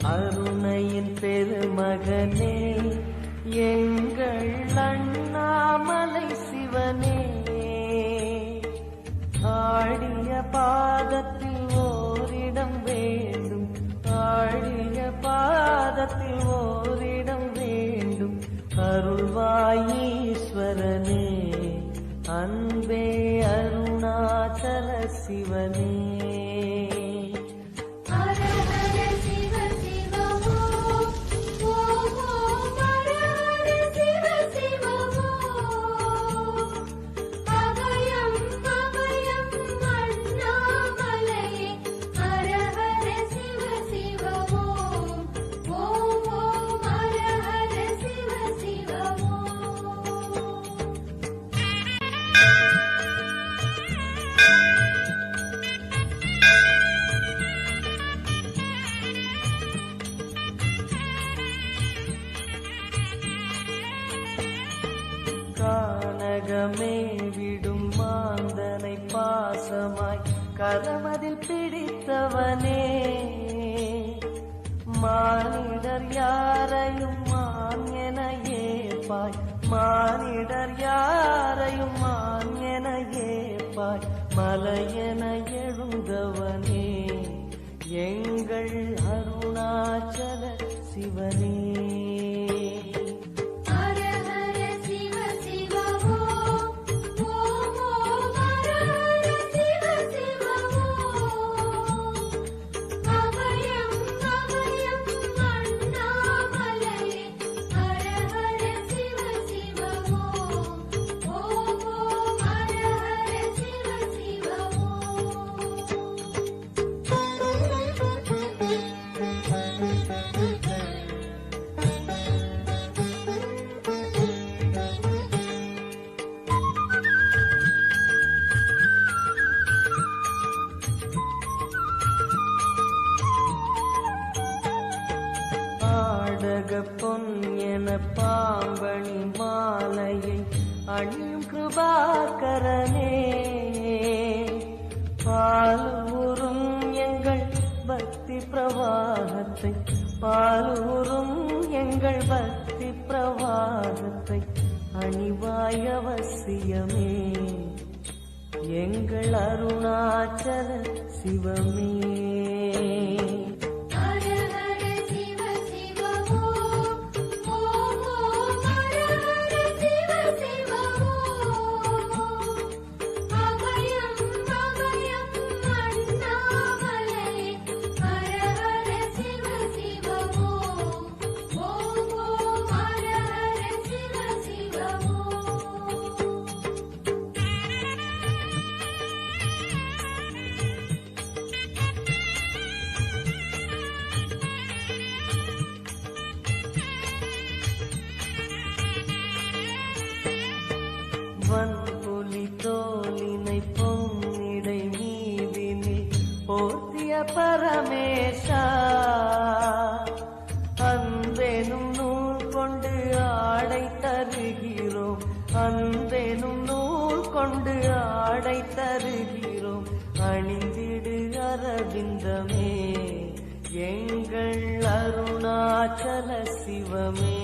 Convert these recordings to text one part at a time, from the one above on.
அருணையின் பெருமகனே எங்கள் அண்ணாமலை சிவனே, ஆடிய பாதத்தில் ஓரிடம் வேண்டும், ஆடிய பாதத்தில் ஓரிடம் வேண்டும். அருள்வாயீஸ்வரனே அன்பே அருணாச்சல சிவனே. கானகமே விடும் மாந்தனை பாசமாய் கரமதில் பிடித்தவனே, மானிடர் யாரையும் மான் என ஏற்பாய், மானிடர் யாரையும் மான் என ஏற்பாய். மலையென எழுந்தவனே எங்கள் அருணாச்சல சிவனே. பொன் என பாம்பணி மாலையை அணியும் கிருபாகரனே, பாலூரும் எங்கள் பக்தி பிரவாகத்தை, பாலூரும் எங்கள் பக்தி பிரவாகத்தை அணிவாய் அவசியமே எங்கள் அருணாச்சல சிவமே. வன்புலி தோலினை பொன்னிடை மீதினில் போர்த்திய பரமேஷா, அன்பெனும் நூல் கொண்டு ஆடை தருகிறோம், அன்பெனும் நூல் கொண்டு ஆடை தருகிறோம். அணிந்திடு அரவிந்தமே எங்கள் அருணாச்சல சிவமே.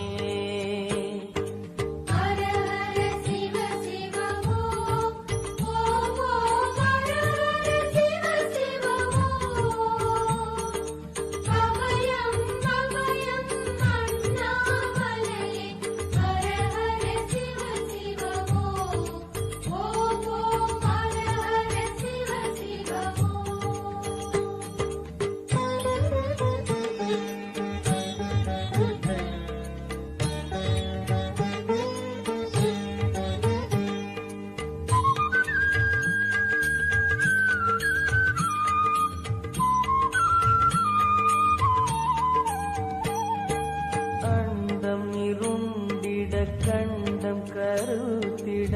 கண்டம் கருத்திட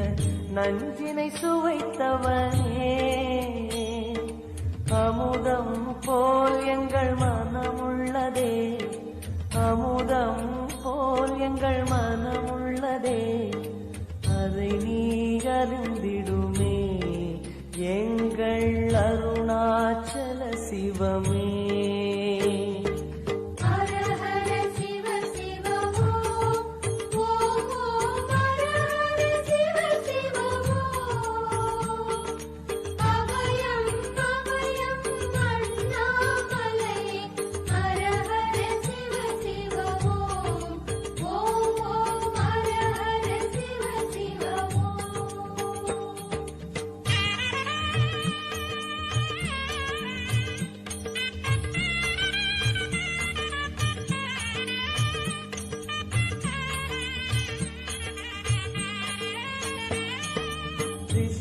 நஞ்சினை சுவைத்தவனே, அமுதம் போல் எங்கள் மனமுள்ளதே, அமுதம் போல் எங்கள் மனமுள்ளதே. அதை நீ அறிந்திடுமே எங்கள் அருணாச்சல சிவமே.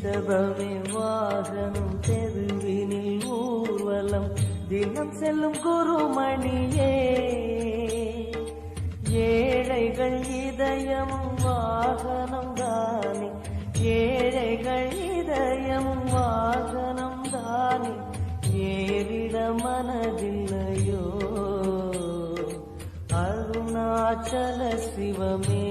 ரிஷபமே வாகனம் தெருவினில் ஊர்வலம் தினம் செல்லும் குருமணியே ஏழைகள் இதயமும் வாகனம் தானே ஏழைகள் இதயமும் வாகனம் தானே ஏறிட மனதில்லையோ அருணாச்சல சிவமே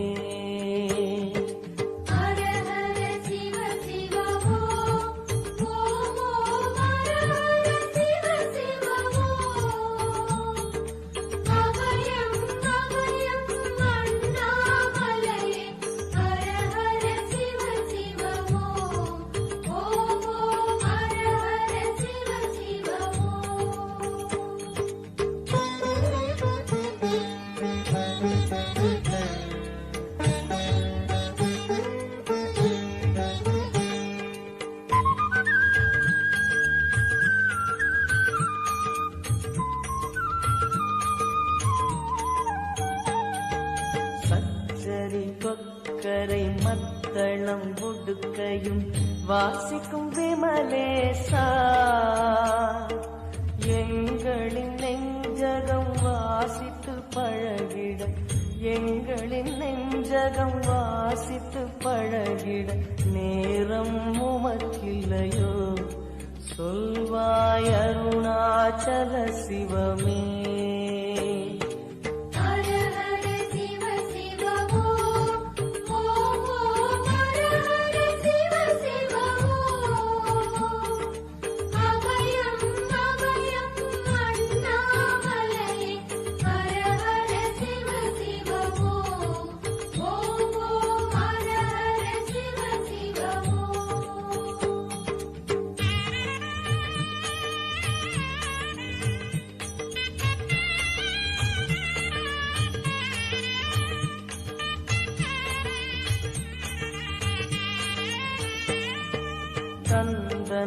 கொக்கரை மத்தளம் ஒடுக்கையும் வாசிக்கும் விமலேசா எங்களின் நெஞ்சகம் வாசித்து பழகிட எங்களின் நெஞ்சகம் வாசித்து பழகிட நேரம் உமக்கில்லையோ சொல்வாய் அருணாச்சல சிவமே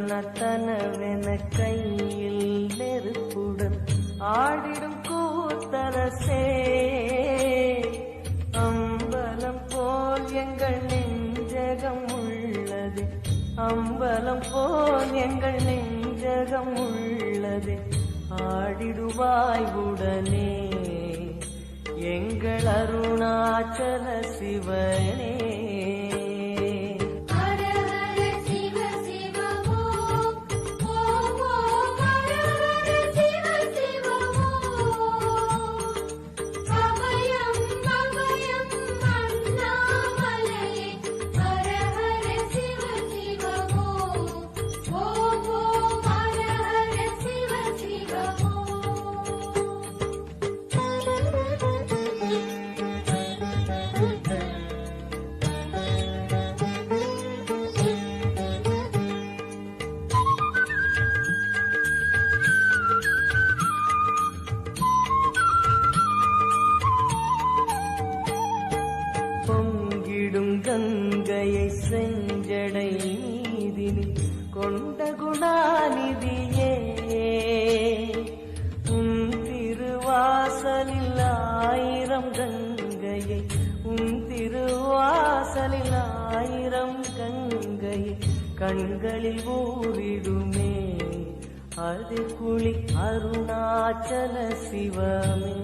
தந்தனத்தனவென கையில் நெருப்புடன் ஆடிடும் கூத்தரசே அம்பலம் போல் எங்கள் நெஞ்சகம் உள்ளது அம்பலம் போல் எங்கள் நெஞ்சகம் உள்ளது ஆடிடுவாய் உடனே எங்கள் அருணாச்சல சிவனே பொங்கிடும் கங்கையை செஞ்சடை நீதினில் கொண்ட குணாநிதியே உன் திருவாசலில் ஆயிரம் கங்கையை உன் திருவாசலில் ஆயிரம் கங்கையை கண்களில் ஊறிடுமே அது குளி அருணாச்சல சிவமே